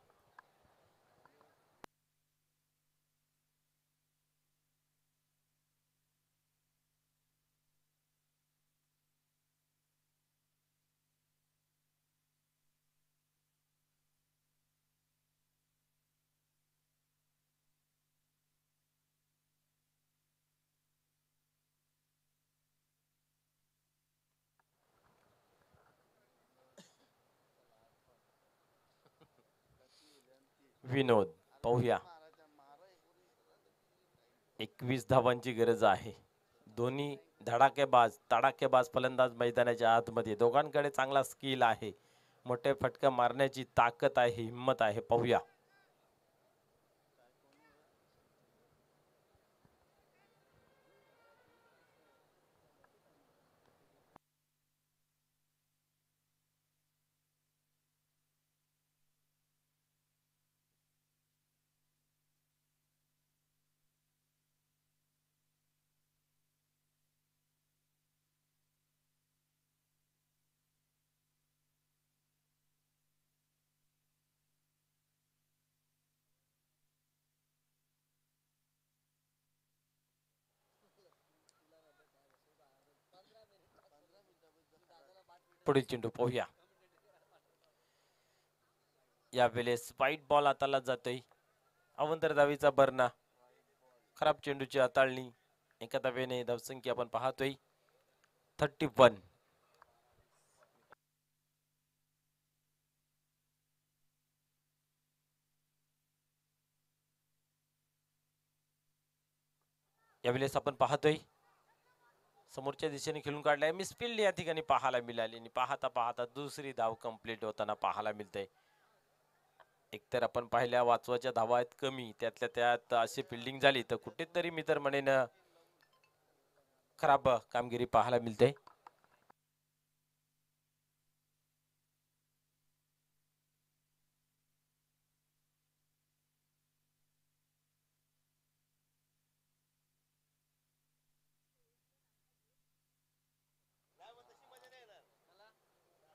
विनोद पाहूया. 21 धावांची गरज आहे. दोन्ही तडाकेबाज फलंदाज मैदानाच्या आतमध्ये. दोघांकडे चांगला स्किल आहे, मोठे फटका मारण्याची ताकद आहे, हिम्मत आहे. पाहूया पुढील चेंडू. पाहूया यावेळेस व्हाईट बॉल हाताला जातोय. अवंतर धावीचा बरणा. खराब चेंडूची हाताळणी. एका धावेने धावसंख्या आपण पाहतोय 31. यावेळेस आपण पाहतोय समोरच्या दिशेने खेळून काढलाय. मिसफिल्ड या ठिकाणी पाहायला मिळाली आणि पाहता पाहता दुसरी धाव कंप्लीट होताना पाहायला मिळते. एकतर आपण पाहिल्या वाचवाच्या धावा आहेत कमी, त्यातल्या त्यात अशी फिल्डिंग झाली तर कुठेतरी मी तर म्हणेन खराब कामगिरी पाहायला मिळते.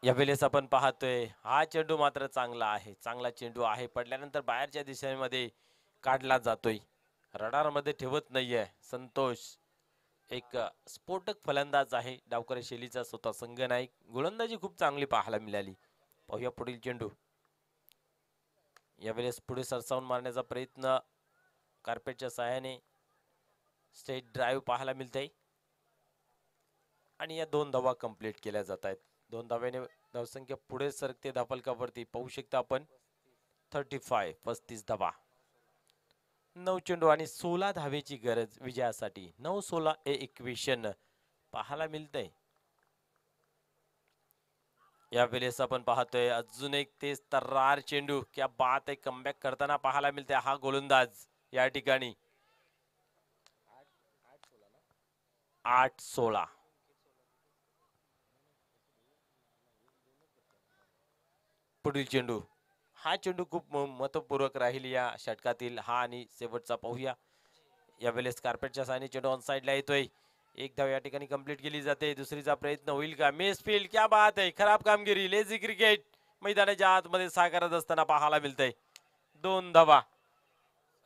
यावेळेस आपण पाहतोय हा चेंडू मात्र चांगला आहे, चांगला चेंडू आहे. पडल्यानंतर बाहेरच्या दिशेमध्ये काढला जातोय. रडार मध्ये ठेवत नाहीये संतोष. एक स्फोटक फलंदाज आहे, डावकरी शैलीचा स्वतः संघ नाईक. गोलंदाजी खूप चांगली पाहायला मिळाली. पाहूया पुढील चेंडू. यावेळेस पुढे सरसावून मारण्याचा प्रयत्न कार्पेटच्या सहाय्याने. स्ट्रेट ड्राईव्ह पाहायला मिळते आणि या 2 धावा कंप्लीट केल्या जात आहेत. 2 धाव्याने धावसंख्या पुढे सरकते धावफलकावरती. पाहू शकता आपण 35 धावा. 9 चेंडू आणि 16 धावेची गरज विजयासाठी. 9-16 हे इक्वेशन पाहायला मिळतंय. यावेळेस आपण पाहतोय अजून एक तेज तर्रार चेंडू. क्या बात आहे, कमबॅक करताना पाहायला मिळते हा गोलंदाज या ठिकाणी. 8-16. पुढील चेंडू. हा चेंडू खूप महत्वपूर्वक राहील या षटकातील. हा आणि शेवटचा पाहूया. यावेळेस कार्पेटच्या सायने चेंडू ऑन साइडला येतोय. एक धाव या ठिकाणी कंप्लीट केली जाते. दुसरीचा प्रयत्न होईल का? मिसफील्ड. क्या बात आहे, खराब कामगिरी. लेझी क्रिकेट मैदानाच्या आतमध्ये साकारत असताना पाहायला मिळतंय. 2 धावा.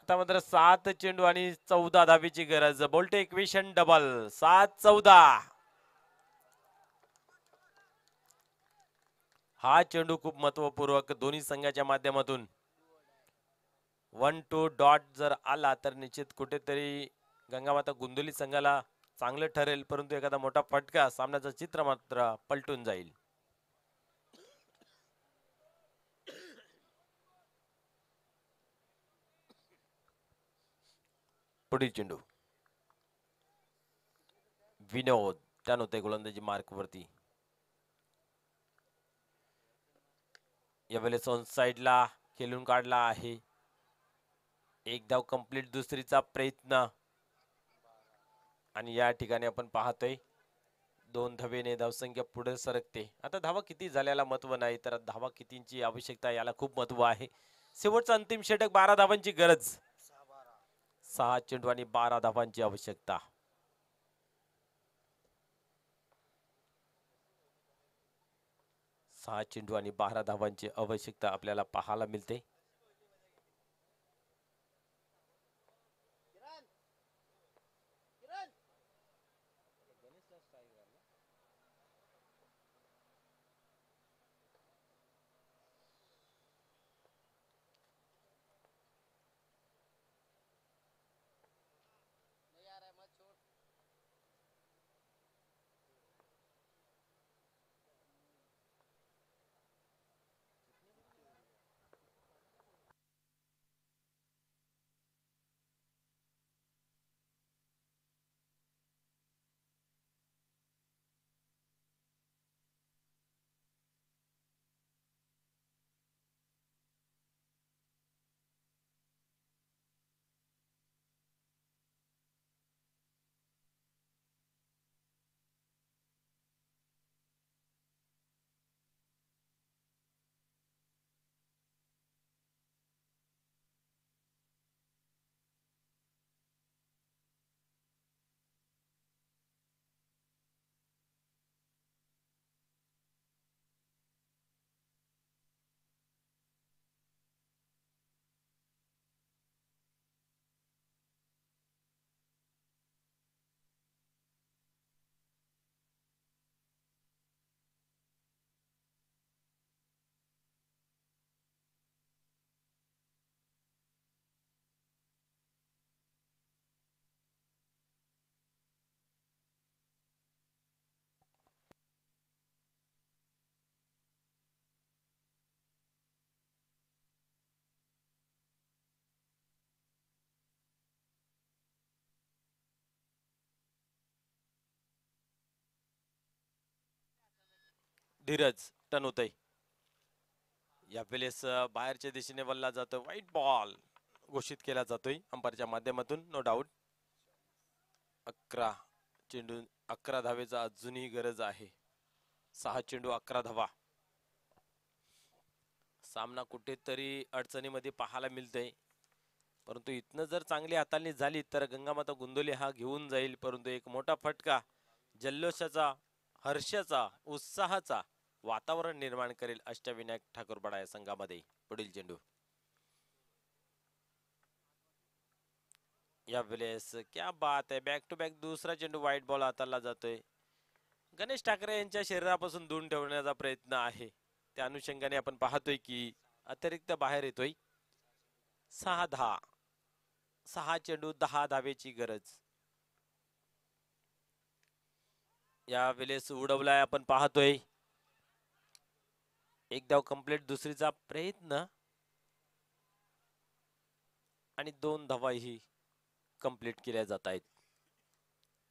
आता मात्र 7 चेंडू आणि 14 धावेची गरज. बोल्टे इक्वेशन डबल. 7-14. हा चेंडू खूप महत्वपूर्वक दोन्ही संघाच्या माध्यमातून 1-2 डॉट जर आला तर निश्चित कुठेतरी गंगामाता गोंदवली संघाला चांगलं ठरेल, परंतु एखादा मोठा फटका सामन्याचं चित्र मात्र पलटून जाईल. पुढील चेंडू विनोद त्यानंतर गोलंदाजी मार्क वरती. यावेळेस ऑन साइडला खेळून काढला आहे. एक धाव कंप्लीट, दुसरीचा प्रयत्न आणि या ठिकाणी आपण पाहतोय 2 धावेने धावसंख्या पुढे सरकते. आता धावा किती झाल्याला महत्व नाही, तर धावा कितींची आवश्यकता याला खूप महत्व आहे. शेवटचा अंतिम षटक 12 धावांची गरज. 6 चेंडू आणि 12 धावांची आवश्यकता. सहा चेंडू आणि 12 धावांची आवश्यकता आपल्याला पाहायला मिळते. धीरज टन होतय. यावेळेस बाहेरच्या दिशेने वल्ला जातो. व्हाईट बॉल घोषित केला जातोय अंपायरच्या माध्यमातून. नो डाऊट 11 चेंडू 11 धावेचा अजूनही गरज आहे. 6 चेंडू 11 धावा. सामना कुठेतरी अडचणीमध्ये पाहायला मिळतोय, परंतु इथनं जर चांगली हाताळणी झाली तर गंगामाता गोंदवली हा घेऊन जाईल. परंतु एक मोठा फटका जल्लोषाचा, हर्षाचा, उत्साहाचा वातावरण निर्माण करेल अष्टविनायक ठाकूरपाडा या संघामध्ये. पुढील चेंडू यावेळेस क्या बात आहे, बॅक टू बॅक दुसरा चेंडू व्हाईट बॉल हाताळला जातोय. गणेश ठाकरे यांच्या शरीरापासून दूर ठेवण्याचा प्रयत्न आहे. त्या अनुषंगाने आपण पाहतोय की अतिरिक्त बाहेर येतोय. 6-10, 6 चेंडू 10 धावेची गरज. या वेळेस उडवलाय आपण पाहतोय. एक धाव कंप्लीट, दुसरीचा प्रयत्न आणि 2 धावाही कंप्लीट केल्या जात आहेत.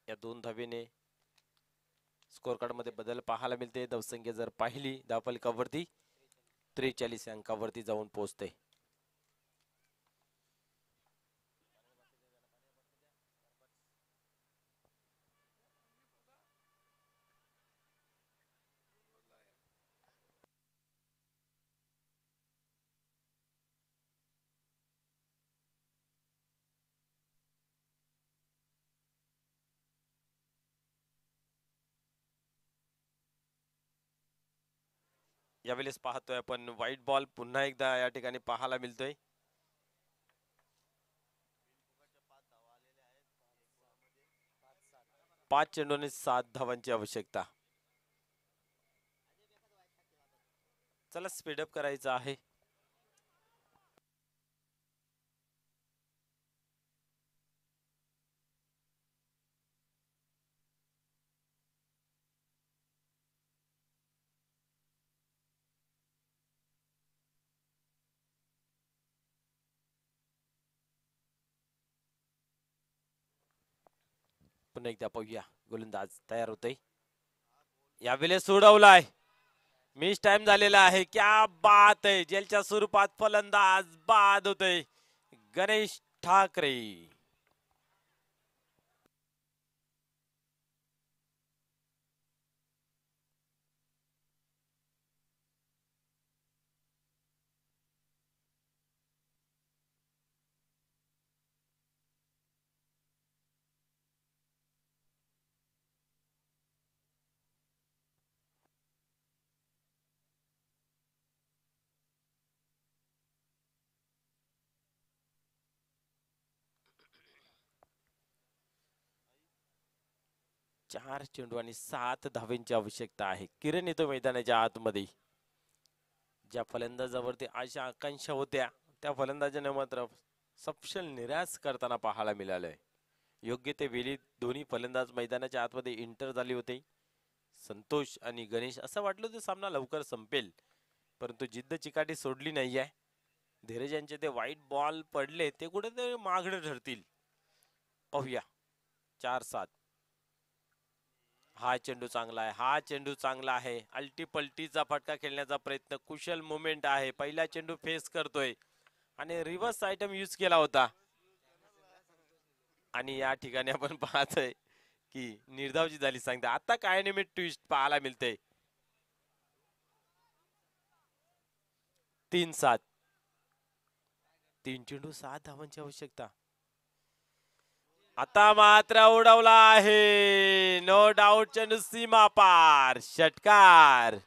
या 2 धावेने स्कोर कार्ड मध्ये बदल पाहायला मिळते. धावसंख्या जर पाहिली धावफलकावरती 43 अंकावरती जाऊन पोहोचते. यावेळेस पाहतोय आपण व्हाईट बॉल पुन्हा एकदा या ठिकाणी पाहायला मिळतोय. 5 चेंडूने 7 धावांची आवश्यकता. चला स्पीडअप करायचं आहे. पुन्हा एकदा पाहूया गोलंदाज तयार होतोय. यावेळेस सोडवलाय. मिस टाइम झालेला आहे. क्या बात आहे. जेलच्या स्वरूपात फलंदाज बाद होतोय गणेश ठाकरे. चार चेंडू आणि 7 धावेंची आवश्यकता आहे. किरण येतो मैदानाच्या आतमध्ये. ज्या फलंदाजावरती अशा आकांक्षा होत्या त्या फलंदाजाने मात्र सपशेल निराश करताना पाहायला मिळालंय. योग्य ते वेळी दोन्ही फलंदाज मैदानाच्या आतमध्ये एंटर झाले होते. संतोष आणि गणेश असं वाटलं होतं सामना लवकर संपेल, परंतु जिद्द चिकाटी सोडली नाहीये. धीरज यांचे ते वाईट बॉल पडले ते कुठेतरी मागडे ठरतील. पाहूया. 4-7. हा चेंडू चांगला आहे. हा चेंडू चांगला आहे. अल्टी पल्टीचा फटका खेळण्याचा प्रयत्न. कुशल मुवमेंट आहे. पहिला चेंडू फेस करतोय आणि रिव्हर्स आयटम यूज केला होता. आणि या ठिकाणी आपण पाहतोय की निर्धावची झाली सांगते. आता काय निमित्त ट्विस्ट पाहायला मिळते. 3-7. 3 चेंडू 7 धावांची आवश्यकता. आता मात्र उडवला आहे. नो डाऊट चेंडू सीमा पार. षटकार.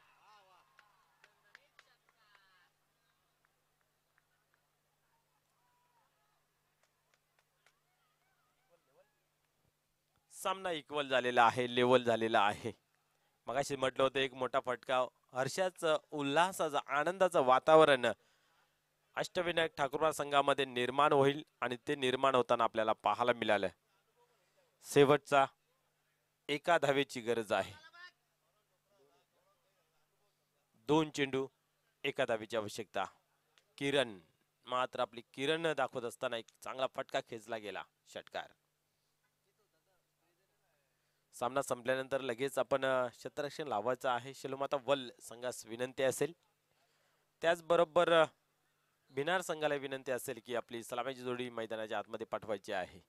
सामना इक्वल झालेला आहे. लेवल झालेला आहे. मगाशी म्हटलं होतं एक मोठा फटका. हर्षाचं उल्हासाचं आनंदाचं वातावरण अष्टविनायक ठाकूर संघामध्ये निर्माण होईल आणि ते निर्माण होताना आपल्याला पाहायला मिळालं. शेवटचा एका धावेची गरज आहे. 2 चेंडू एका धावेची आवश्यकता. किरण मात्र आपली किरण दाखवत असताना एक चांगला फटका खेचला गेला. षटकार. सामना संपल्यानंतर लगेच आपण क्षेत्ररक्षण लावायचं आहे. शेलुमाता वल संघास विनंती असेल. त्याचबरोबर भिनार संघाला विनंती असेल की आपली सलामीची जोडी मैदानाच्या आतमध्ये पाठवायची आहे.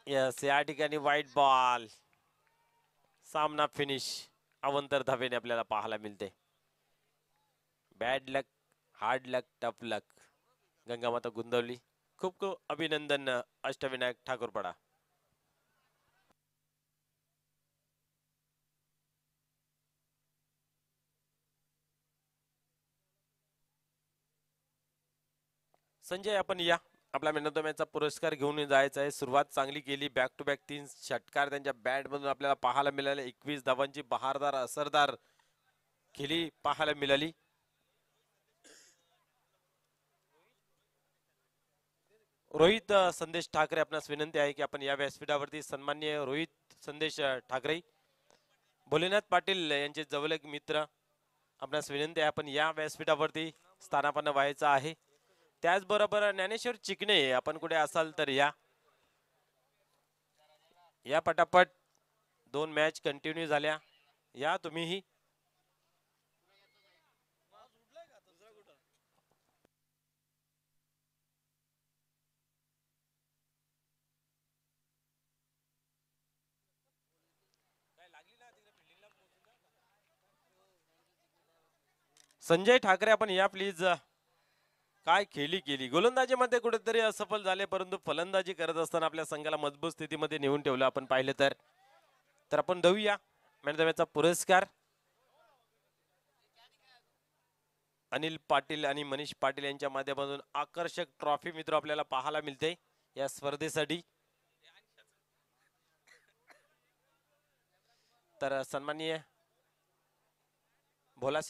यस, या ठिकाणी व्हाईट बॉल. सामना फिनिश. अवंतर धावेने आपल्याला पाहायला मिळते. बॅड लक, हार्ड लक, टफ लक. गंगामाता गुंदवली. खूप खूप अभिनंदन अष्टविनायक ठाकूरपडा. संजय आपण या. आपला मॅन ऑफ द मॅचचा पुरस्कार घेऊन जायचा आहे. सुरुवात चांगली केली. बॅक टू बॅक 3 षटकार त्यांच्या बॅट मधून आपल्याला पाहायला मिळाले. 21 धावांची बहारदार असरदार खेळी पाहायला मिळाली. रोहित संदेश ठाकरे आपणास विनंती आहे की आपण या व्यासपीठावरती सन्माननीय रोहित संदेश ठाकरे, भोलेनाथ पाटील यांचे जवळक मित्र, आपणास विनंती आहे आपण या व्यासपीठावरती स्थानापन्न व्हायचं आहे. त्याचबरोबर ज्ञानेश्वर चिकणे आपण कुठे असाल तर या पटापट 2 मॅच कंटिन्यू झाल्या. या तुम्हीही. संजय ठाकरे आपण या प्लीज. काय खेळी केली गोलंदाजीमध्ये कुठेतरी असफल झाले, परंतु फलंदाजी करत असताना आपल्या संघाला मजबूत स्थितीमध्ये नेऊन ठेवलं आपण पाहिलं तर आपण देऊया मॅन ऑफ द मॅचचा पुरस्कार अनिल पाटील आणि मनीष पाटील यांच्या माध्यमातून आकर्षक ट्रॉफी मित्र आपल्याला पाहायला मिळते या स्पर्धेसाठी. तर सन्माननीय भोला